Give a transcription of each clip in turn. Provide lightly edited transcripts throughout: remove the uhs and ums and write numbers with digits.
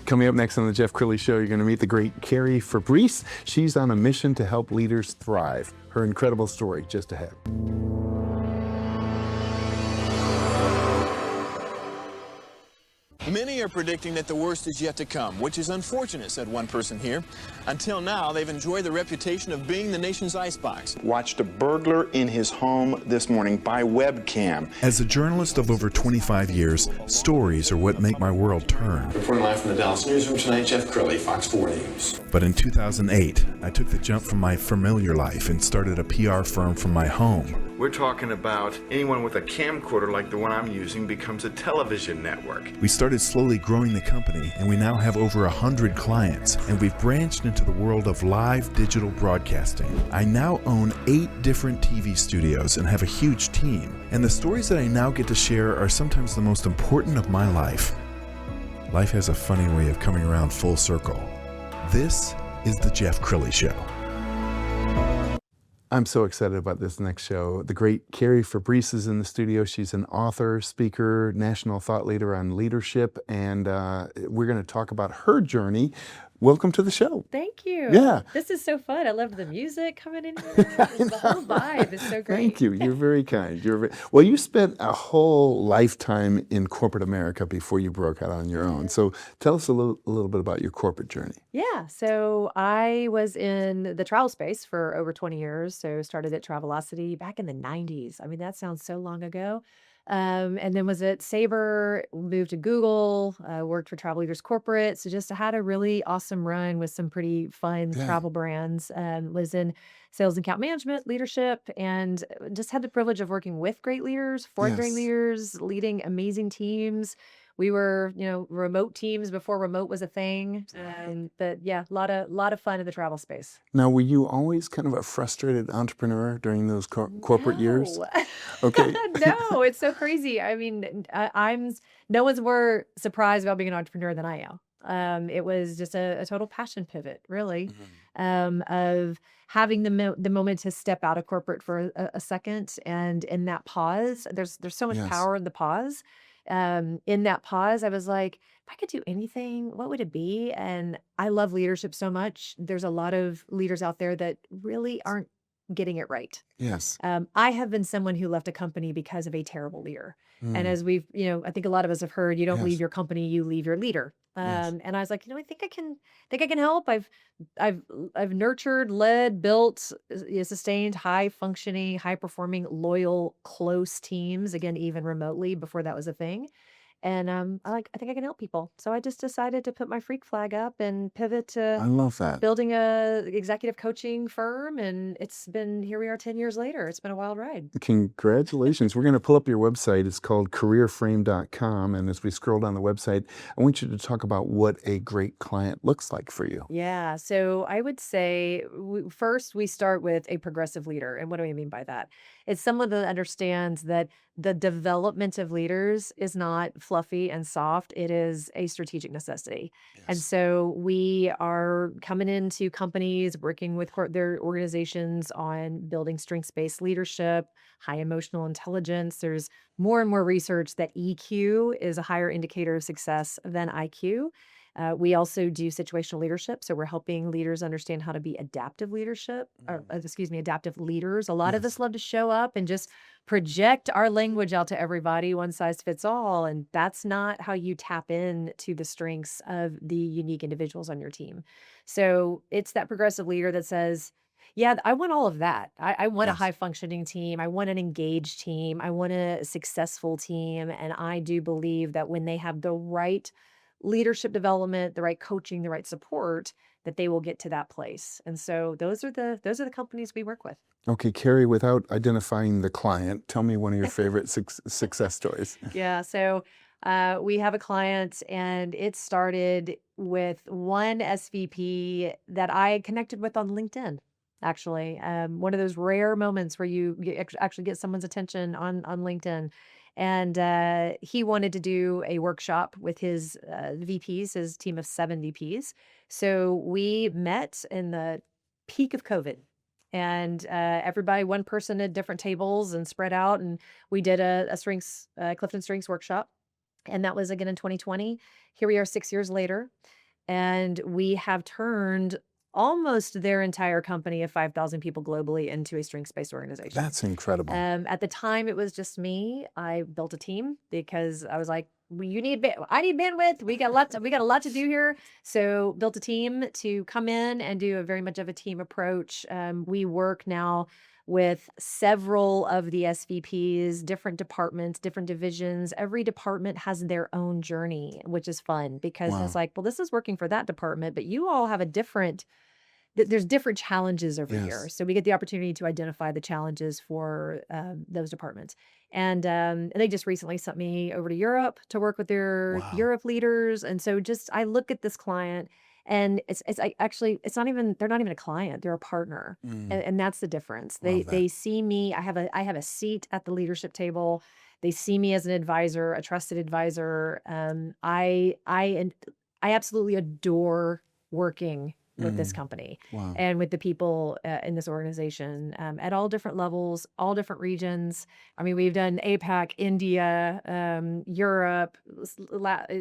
Coming up next on the Jeff Crilley Show, you're going to meet the great Carrie Fabris. She's on a mission to help leaders thrive. Her incredible story just ahead. Many are predicting that the worst is yet to come, which is unfortunate, said one person here. Until now, they've enjoyed the reputation of being the nation's icebox. Watched a burglar in his home this morning by webcam. As a journalist of over 25 years, stories are what make my world turn. Reporting live from the Dallas newsroom tonight, Jeff Crilley, Fox 4 News. But in 2008, I took the jump from my familiar life and started a PR firm from my home. We're talking about anyone with a camcorder like the one I'm using becomes a television network. We started slowly growing the company, and we now have over 100 clients, and we've branched into the world of live digital broadcasting. I now own 8 different TV studios and have a huge team, and the stories that I now get to share are sometimes the most important of my life. Life has a funny way of coming around full circle. This is the Jeff Crilley Show. I'm so excited about this next show. The great Carrie Fabris is in the studio. She's an author, speaker, national thought leader on leadership, and we're going to talk about her journey. Welcome to the show. Thank you. Yeah. This is so fun. I love the music coming in here. The whole vibe is so great. Thank you. You're very kind. Well, you spent a whole lifetime in corporate America before you broke out on your own. So tell us a little bit about your corporate journey. Yeah. So I was in the travel space for over 20 years. So started at Travelocity back in the 90s. I mean, that sounds so long ago. And then was at Sabre, moved to Google, worked for Travel Leaders Corporate. So just had a really awesome run with some pretty fun travel brands. Was in sales and account management, leadership, and just had the privilege of working with great leaders, for great leaders, leading amazing teams. We were, remote teams before remote was a thing. But yeah, a lot of fun in the travel space. Now, were you always kind of a frustrated entrepreneur during those corporate years? Okay. No, it's so crazy. I mean, no one's more surprised about being an entrepreneur than I am. It was just a total passion pivot, really, of having the moment to step out of corporate for a second. And in that pause, there's so much power in the pause. In that pause, I was like, if I could do anything, what would it be? And I love leadership so much. There's a lot of leaders out there that really aren't getting it right. Yes. I have been someone who left a company because of a terrible leader. And as we've, I think a lot of us have heard, you don't leave your company, you leave your leader. And I was like, I think I can help. I've nurtured, led, built, sustained high functioning, high performing, loyal, close teams. Again, even remotely before that was a thing. And I think I can help people. So I just decided to put my freak flag up and pivot I to love that. building a executive coaching firm. And here we are 10 years later. It's been a wild ride. Congratulations. We're going to pull up your website. It's called careerframe.com. And as we scroll down the website, I want you to talk about what a great client looks like for you. Yeah. So I would say first we start with a progressive leader. And what do I mean by that? It's someone that understands that the development of leaders is not fluffy and soft. It is a strategic necessity. And so we are coming into companies, working with their organizations on building strengths-based leadership, high emotional intelligence. There's more and more research that EQ is a higher indicator of success than IQ. We also do situational leadership. So we're helping leaders understand how to be adaptive adaptive leaders. A lot of us love to show up and just project our language out to everybody, one size fits all. And that's not how you tap into the strengths of the unique individuals on your team. So it's that progressive leader that says, yeah, I want all of that. I want a high functioning team. I want an engaged team. I want a successful team. And I do believe that when they have the right leadership development, the right coaching, the right support, that they will get to that place. And so those are the companies we work with. Okay, Carrie, without identifying the client, tell me one of your favorite success stories. Yeah. So we have a client, and it started with one SVP that I connected with on LinkedIn. Actually, one of those rare moments where you actually get someone's attention on LinkedIn. And he wanted to do a workshop with his VPs, his team of 7 VPs. So we met in the peak of COVID, and everybody, one person at different tables and spread out. And we did a Clifton Strengths workshop. And that was again in 2020. Here we are 6 years later. and we have turned almost their entire company of 5,000 people globally into a strengths-based organization. That's incredible. At the time, it was just me. I built a team because I was like, I need bandwidth. We got a lot to do here. So built a team to come in and do a very much of a team approach. We work now with several of the SVPs, different departments, different divisions. Every department has their own journey, which is fun because it's Wow. like, well, this is working for that department, but you all have there's different challenges over here. Yes. So we get the opportunity to identify the challenges for those departments. And they just recently sent me over to Europe to work with their Wow. Europe leaders. And so just I look at this client and actually it's not even they're not even a client, they're a partner. And that's the difference. Love that. They see me, I have a seat at the leadership table. They see me as an advisor, a trusted advisor. I absolutely adore working with this company Wow. and with the people in this organization at all different levels, all different regions. I mean, we've done APAC, India, Europe,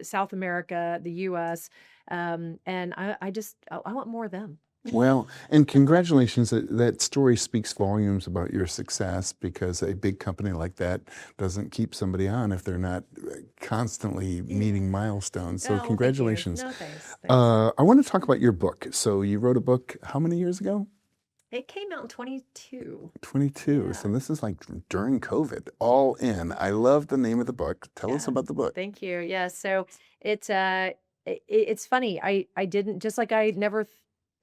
South America, the US. And I want more of them. Well, and congratulations. That story speaks volumes about your success because a big company like that doesn't keep somebody on if they're not constantly meeting milestones. So Oh, thank you. congratulations. No, thanks. I want to talk about your book. So you wrote a book how many years ago? It came out in 22. 22. So this is like during COVID, all in. I love the name of the book. Tell us about the book. Thank you. Yeah. So it's funny. I didn't, just like I never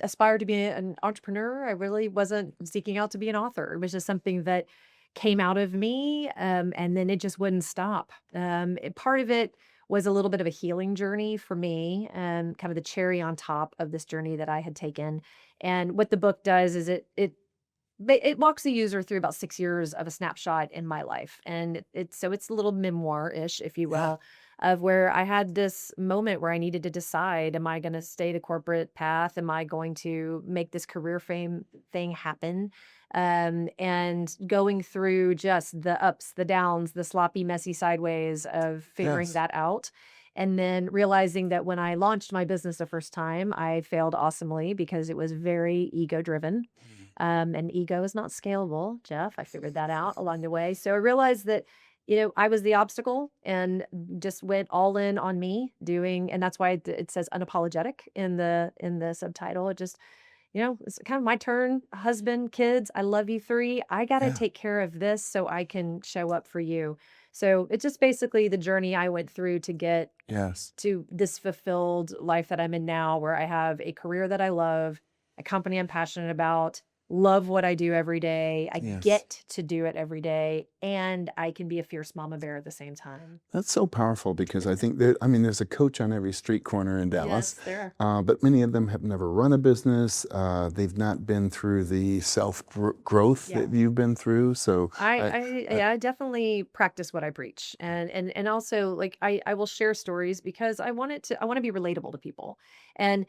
aspired to be an entrepreneur. I really wasn't seeking out to be an author. It was just something that came out of me. And then it just wouldn't stop. Part of it was a little bit of a healing journey for me, kind of the cherry on top of this journey that I had taken. And what the book does is it walks the user through about 6 years of a snapshot in my life. And it's a little memoir-ish, if you will, of where I had this moment where I needed to decide, am I going to stay the corporate path? Am I going to make this career fame thing happen? And going through just the ups, the downs, the sloppy, messy sideways of figuring Yes. that out. And then realizing that when I launched my business the first time, I failed awesomely because it was very ego driven. And ego is not scalable, Jeff. I figured that out along the way. So I realized that, I was the obstacle and just went all in on me and that's why it says unapologetic in the subtitle. It just, it's kind of my turn, husband, kids. I love you three. I got to take care of this so I can show up for you. So it's just basically the journey I went through to get Yes. to this fulfilled life that I'm in now, where I have a career that I love, a company I'm passionate about, love what I do every day. I Yes. get to do it every day, and I can be a fierce mama bear at the same time. That's so powerful because I think there's a coach on every street corner in Dallas, Yes, there are. but many of them have never run a business. They've not been through the self-growth Yeah. that you've been through. So I definitely practice what I preach, and also like I will share stories because I want to be relatable to people. And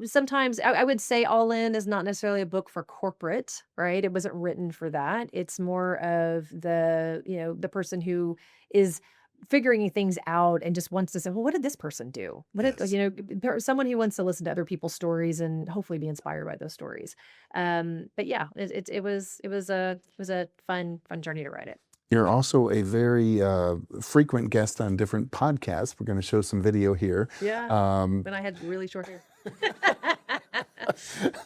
sometimes I would say All In is not necessarily a book for corporate, right? It wasn't written for that. It's more of the person who is figuring things out and just wants to say, well, what did this person do? Someone who wants to listen to other people's stories and hopefully be inspired by those stories. But yeah, it was a fun journey to write it. you're also a very frequent guest on different podcasts. We're going to show some video here. Yeah. When I had really short hair.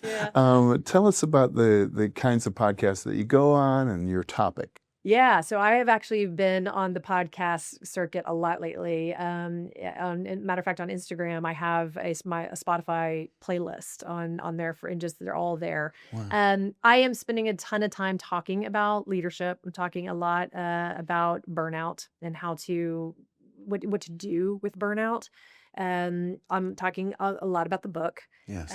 Yeah. Tell us about the kinds of podcasts that you go on and your topic. Yeah, so I have actually been on the podcast circuit a lot lately. Matter of fact, on Instagram, I have a Spotify playlist on there and just they're all there. Wow. I am spending a ton of time talking about leadership. I'm talking a lot about burnout and what to do with burnout. I'm talking a lot about the book. Yes.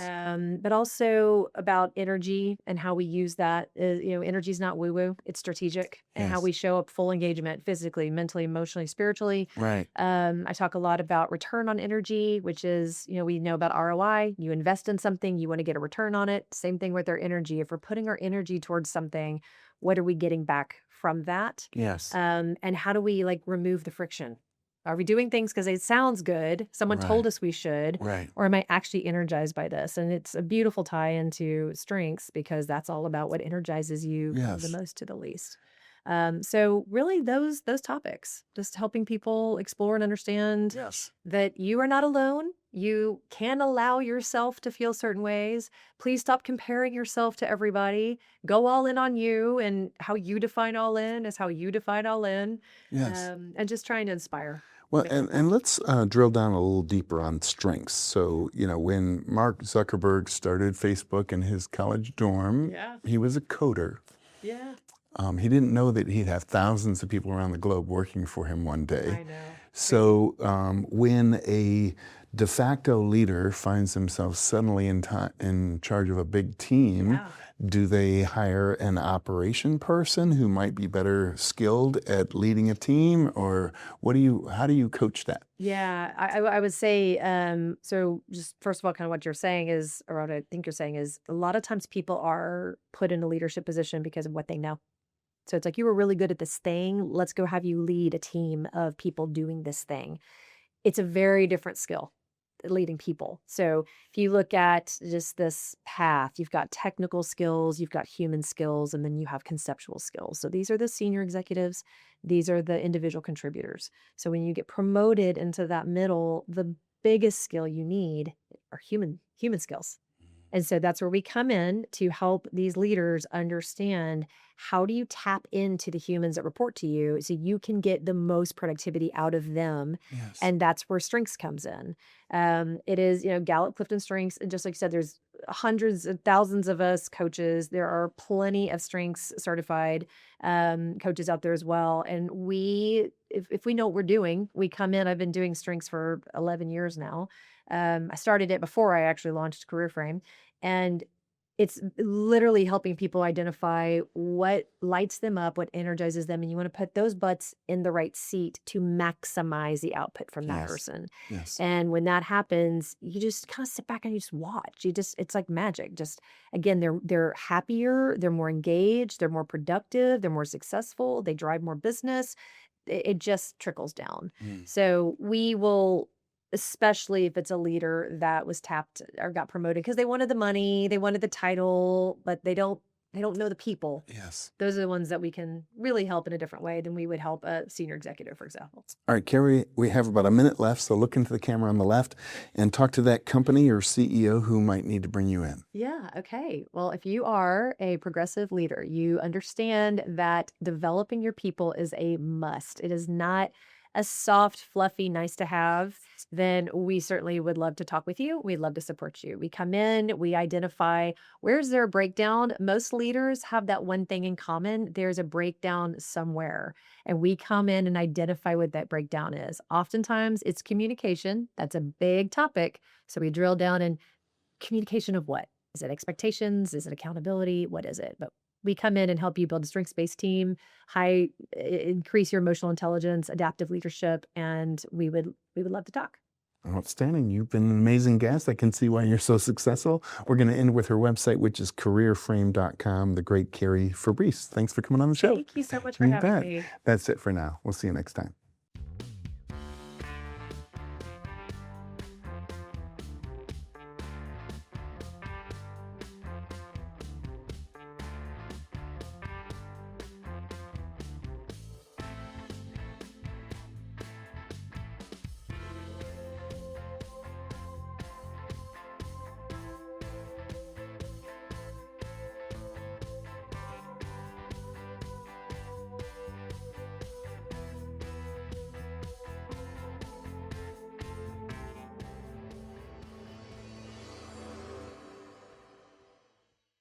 But also about energy and how we use that. Energy is not woo-woo, it's strategic, and how Yes. we show up full engagement physically, mentally, emotionally, spiritually. Right. I talk a lot about return on energy, which is, we know about ROI. You invest in something, you want to get a return on it. Same thing with our energy. If we're putting our energy towards something, what are we getting back from that? Yes. And how do we remove the friction Are we doing things because it sounds good? Someone told Right. us we should, Right. or am I actually energized by this? And it's a beautiful tie into strengths because that's all about what energizes you the Yes. most to the least. So really those topics, just helping people explore and understand Yes. that you are not alone. You can allow yourself to feel certain ways. Please stop comparing yourself to everybody. Go all in on you, and how you define all in is how you define all in. Yes. And just trying to inspire Well, different and people. let's drill down a little deeper on strengths. So, when Mark Zuckerberg started Facebook in his college dorm, Yeah. he was a coder. Yeah. He didn't know that he'd have thousands of people around the globe working for him one day. I know. So, when a de facto leader finds themselves suddenly in charge of a big team, Yeah. do they hire an operation person who might be better skilled at leading a team, or how do you coach that? Yeah, I would say, so just first of all, kind of what you're saying is, or what I think you're saying is, a lot of times people are put in a leadership position because of what they know. So it's like, you were really good at this thing. Let's go have you lead a team of people doing this thing. It's a very different skill, leading people. So if you look at just this path, you've got technical skills, you've got human skills, and then you have conceptual skills. So these are the senior executives, these are the individual contributors. So when you get promoted into that middle, the biggest skill you need are human skills. And so that's where we come in to help these leaders understand, how do you tap into the humans that report to you so you can get the most productivity out of them. Yes. And that's where strengths comes in. It is, Gallup Clifton Strengths. And just like you said, there's hundreds of thousands of us coaches. There are plenty of strengths certified coaches out there as well. And if we know what we're doing, we come in. I've been doing strengths for 11 years now. I started it before I actually launched Career Frame, and it's literally helping people identify what lights them up, what energizes them, and you want to put those butts in the right seat to maximize the output from that Yes. person. Yes. And when that happens, you just kind of sit back and you just watch. It's like magic. Just again, they're happier, they're more engaged, they're more productive, they're more successful, they drive more business. It just trickles down. So we will, especially if it's a leader that was tapped or got promoted because they wanted the money, they wanted the title, but they don't know the people. Yes. Those are the ones that we can really help in a different way than we would help a senior executive, for example. All right, Carrie, we have about a minute left, so look into the camera on the left and talk to that company or CEO who might need to bring you in. Yeah. Okay. Well, if you are a progressive leader, you understand that developing your people is a must. It is not a soft, fluffy, nice to have. Then we certainly would love to talk with you. We'd love to support you. We come in, we identify, where's there a breakdown? Most leaders have that one thing in common. There's a breakdown somewhere. And we come in and identify what that breakdown is. Oftentimes it's communication. That's a big topic. So we drill down in communication of what? Is it expectations? Is it accountability? What is it? But we come in and help you build a strengths-based team, increase your emotional intelligence, adaptive leadership, and we would love to talk. Outstanding. You've been an amazing guest. I can see why you're so successful. We're going to end with her website, which is careerframe.com, the great Carrie Fabris. Thanks for coming on the show. Thank you so much for You having bet. me. That's it for now. We'll see you next time.